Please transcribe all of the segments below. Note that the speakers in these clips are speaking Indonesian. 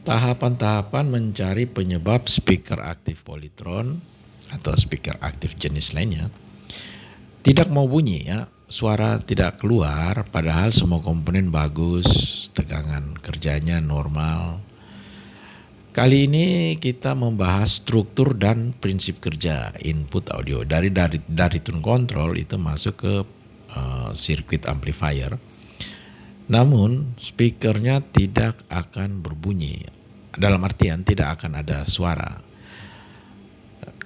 Tahapan-tahapan mencari penyebab speaker aktif polytron atau speaker aktif jenis lainnya tidak mau bunyi ya, suara tidak keluar padahal semua komponen bagus, tegangan kerjanya normal. Kali ini kita membahas struktur dan prinsip kerja input audio dari tone control itu masuk ke sirkuit amplifier. Namun speakernya tidak akan berbunyi, dalam artian tidak akan ada suara.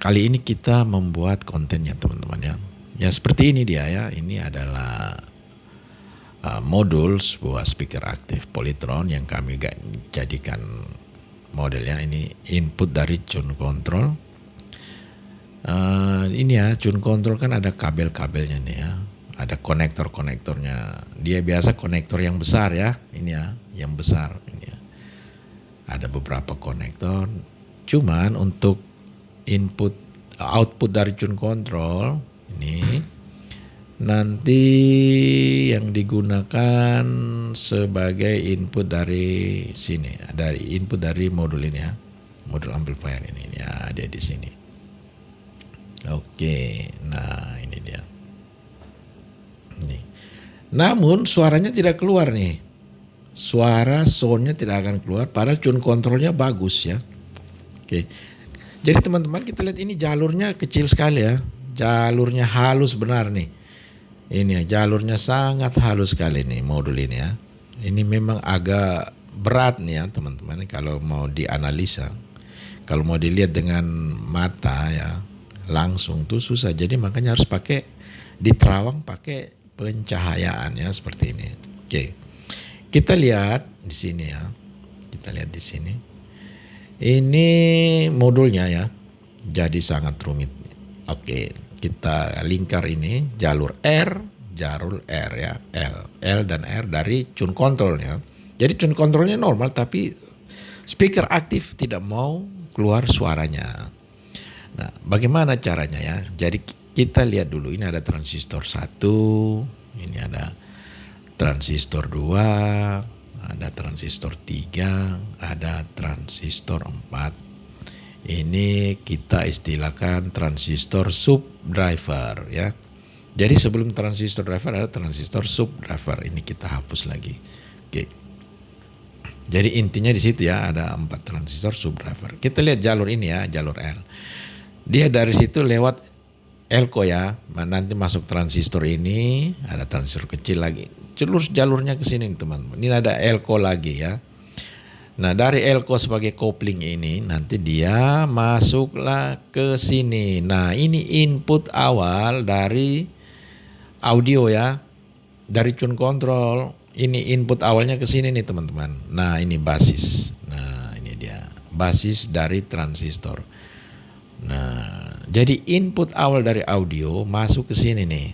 Kali ini kita membuat kontennya teman-teman ya. Ya seperti ini dia ya, ini adalah modul sebuah speaker aktif polytron yang kami jadikan modelnya. Ini input dari tune control. Ini ya, tune control kan ada kabel-kabelnya nih ya. Ada konektor-konektornya. Dia biasa konektor yang besar ya. Ini ya, yang besar ini ya. Ada beberapa konektor. Cuman untuk output dari tune control ini nanti yang digunakan sebagai input dari sini, dari input dari modul ini ya. Modul amplifier ini ya, dia di sini. Oke, nah ini dia. Nih. Namun suaranya tidak keluar nih. Suara soundnya tidak akan keluar padahal tune controlnya bagus ya. Oke. Jadi teman-teman kita lihat ini jalurnya kecil sekali ya. Jalurnya halus benar nih. Ini ya, jalurnya sangat halus sekali nih modul ini ya. Ini memang agak berat nih ya teman-teman kalau mau dianalisa. Kalau mau dilihat dengan mata ya langsung tuh susah. Jadi makanya harus pakai diterawang pakai pencahayaan ya seperti ini. Oke. Kita lihat di sini ya. Kita lihat di sini. Ini modulnya ya. Jadi sangat rumit. Oke, kita lingkar ini jalur R ya, L dan R dari tune control ya. Jadi tune controlnya normal tapi speaker aktif tidak mau keluar suaranya. Nah, bagaimana caranya ya? Jadi kita lihat dulu, ini ada transistor 1, ini ada transistor 2, ada transistor 3, ada transistor 4. Ini kita istilahkan transistor subdriver ya. Jadi sebelum transistor driver ada transistor subdriver. Ini kita hapus lagi. Oke. Jadi intinya di situ ya, ada 4 transistor subdriver. Kita lihat jalur ini ya, jalur L. Dia dari situ lewat Elko ya, nanti masuk transistor ini, ada transistor kecil lagi. Jalurnya ke sini teman-teman. Ini ada Elko lagi ya. Nah dari Elko sebagai kopling ini nanti dia masuklah ke sini. Nah ini input awal dari audio ya, dari tune control. Ini input awalnya ke sini nih teman-teman. Nah ini basis. Nah ini dia basis dari transistor. Nah jadi input awal dari audio masuk ke sini nih,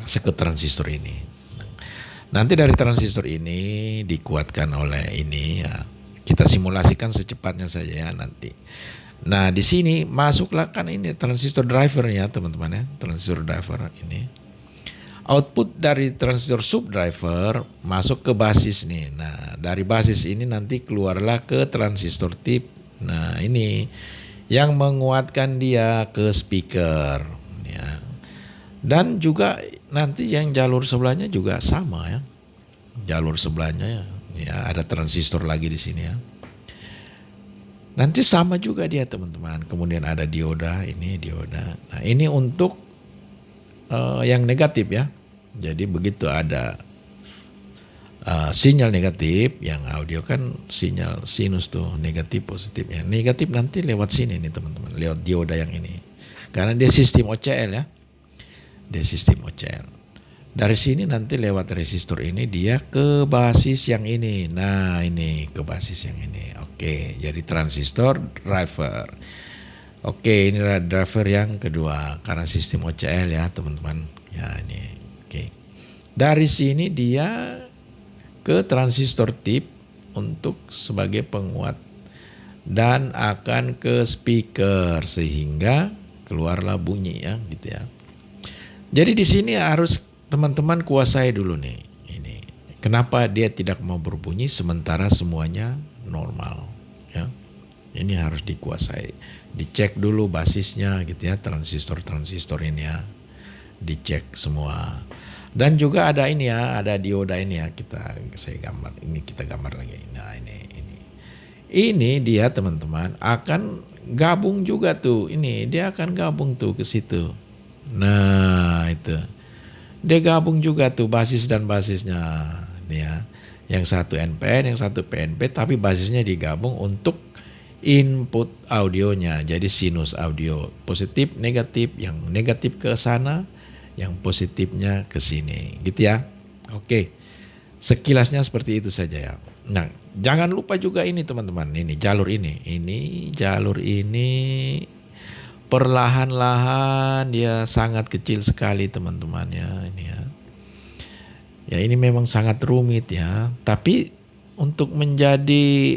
masuk ke transistor ini. Nanti dari transistor ini dikuatkan oleh ini ya. Kita simulasikan secepatnya saja ya nanti. Nah di sini masuklah kan ini transistor driver ya teman-teman ya, transistor driver ini. Output dari transistor subdriver masuk ke basis nih. Nah dari basis ini nanti keluarlah ke transistor tip. Nah ini yang menguatkan dia ke speaker ya. Dan juga nanti yang jalur sebelahnya juga sama ya. Jalur sebelahnya ya ada transistor lagi di sini ya. Nanti sama juga dia teman-teman. Kemudian ada dioda, ini dioda. Nah ini untuk yang negatif ya. Jadi begitu ada sinyal negatif, yang audio kan sinyal sinus tuh negatif positifnya. Negatif nanti lewat sini nih teman-teman, lewat dioda yang ini. Karena dia sistem OCL ya. Dia sistem OCL. Dari sini nanti lewat resistor ini dia ke basis yang ini. Nah ini ke basis yang ini. Oke, jadi transistor driver. Oke, ini driver yang kedua karena sistem OCL ya teman-teman. Ya ini. Oke. Dari sini dia ke transistor tip untuk sebagai penguat dan akan ke speaker sehingga keluarlah bunyi ya gitu ya. Jadi di sini harus teman-teman kuasai dulu nih ini. Kenapa dia tidak mau berbunyi sementara semuanya normal. Ini harus dikuasai. Dicek dulu basisnya gitu ya, transistor ini ya. Dicek semua. Dan juga ada ini ya, ada dioda ini ya, saya gambar. Ini kita gambar lagi. Nah, ini. Ini dia teman-teman akan gabung juga tuh. Ini dia akan gabung tuh ke situ. Nah, itu. Dia gabung juga tuh basis dan basisnya. Ini ya. Yang satu NPN, yang satu PNP, tapi basisnya digabung untuk input audionya. Jadi sinus audio positif, negatif, yang negatif ke sana, yang positifnya ke sini, gitu ya. Oke, sekilasnya seperti itu saja ya. Nah, jangan lupa juga ini teman-teman, ini jalur ini perlahan-lahan dia sangat kecil sekali teman-teman ya, ini ya. Ya ini memang sangat rumit ya, tapi untuk menjadi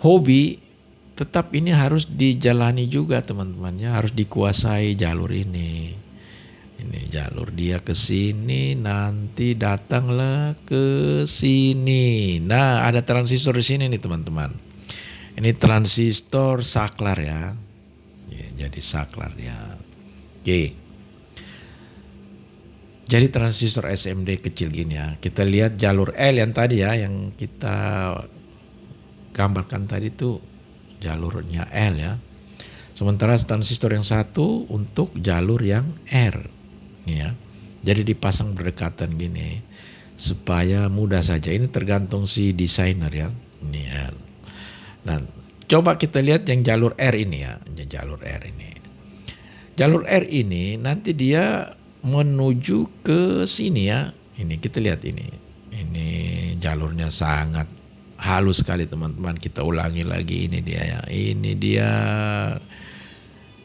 hobi tetap ini harus dijalani juga teman-temannya, harus dikuasai jalur ini. Ini jalur dia ke sini, nanti datanglah ke sini. Nah, ada transistor di sini nih teman-teman. Ini transistor saklar ya. Jadi saklar ya. Oke. Jadi transistor SMD kecil gini ya. Kita lihat jalur L yang tadi ya, yang kita gambarkan tadi tuh jalurnya L ya. Sementara transistor yang satu untuk jalur yang R. Ya. Jadi dipasang berdekatan gini supaya mudah saja. Ini tergantung si desainer ya. Ini ya. Nah, coba kita lihat yang jalur R ini ya. Jalur R ini. Jalur R ini nanti dia menuju ke sini ya. Ini kita lihat ini. Ini jalurnya sangat halus sekali teman-teman. Kita ulangi lagi, ini dia ya. Ini dia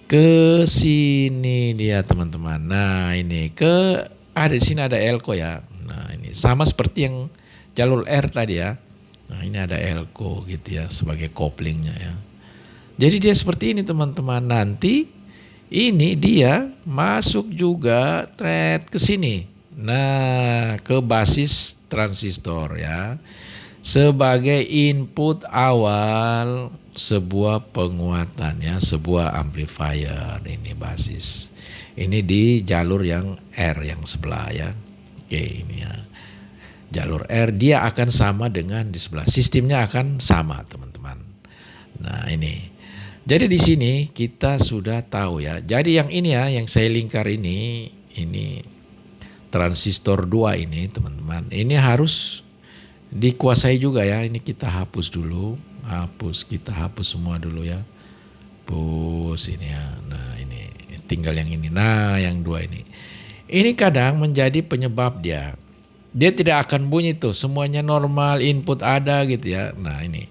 ke sini dia teman-teman. Nah, ini ada di sini ada elko ya. Nah, ini sama seperti yang jalur R tadi ya. Nah, ini ada elko gitu ya sebagai koplingnya ya. Jadi dia seperti ini teman-teman. Nanti ini dia masuk juga ke sini. Nah, ke basis transistor ya. Sebagai input awal sebuah penguatan ya, sebuah amplifier, ini basis. Ini di jalur yang R yang sebelah ya. Oke, ini ya. Jalur R dia akan sama dengan di sebelah. Sistemnya akan sama, teman-teman. Nah, ini. Jadi di sini kita sudah tahu ya. Jadi yang ini ya, yang saya lingkar ini transistor 2 ini, teman-teman. Ini harus dikuasai juga ya. Ini kita hapus dulu. Kita hapus semua dulu ya. Hapus ini ya. Nah, ini tinggal yang ini. Nah, yang 2 ini. Ini kadang menjadi penyebab dia. Dia tidak akan bunyi tuh. Semuanya normal, input ada gitu ya. Nah, ini.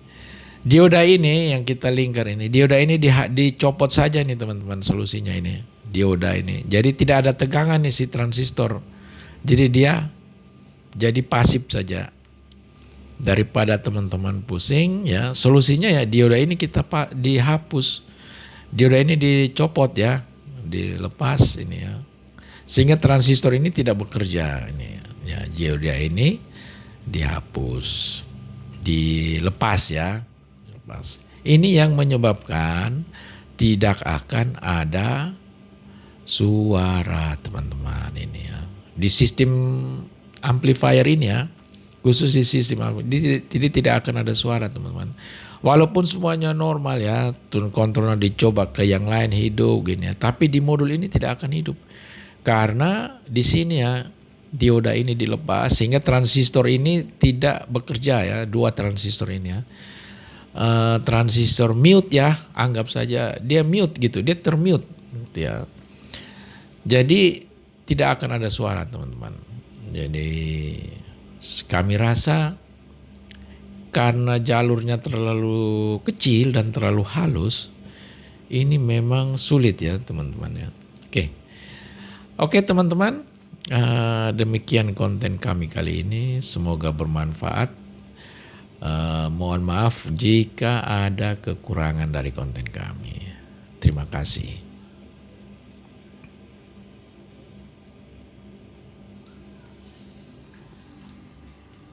Dioda ini yang kita lingkar ini. Dioda ini dicopot saja nih teman-teman solusinya ini. Dioda ini. Jadi tidak ada tegangan nih si transistor. Jadi dia jadi pasif saja. Daripada teman-teman pusing ya, solusinya ya dioda ini kita dihapus. Dioda ini dicopot ya, dilepas ini ya. Sehingga transistor ini tidak bekerja ini ya. Dioda ini dihapus, dilepas ya. Lepas. Ini yang menyebabkan tidak akan ada suara teman-teman ini ya. Di sistem amplifier ini ya. Khusus di sistem jadi tidak akan ada suara teman-teman. Walaupun semuanya normal ya, tune controller dicoba ke yang lain hidup gini ya, tapi di modul ini tidak akan hidup. Karena di sini ya dioda ini dilepas sehingga transistor ini tidak bekerja ya, 2 transistor ini ya. Transistor mute ya, anggap saja dia mute gitu, dia termute gitu ya. Jadi tidak akan ada suara teman-teman. Jadi kami rasa karena jalurnya terlalu kecil dan terlalu halus, ini memang sulit ya teman-teman ya. Oke teman-teman, demikian konten kami kali ini. Semoga bermanfaat. Mohon maaf jika ada kekurangan dari konten kami. Terima kasih.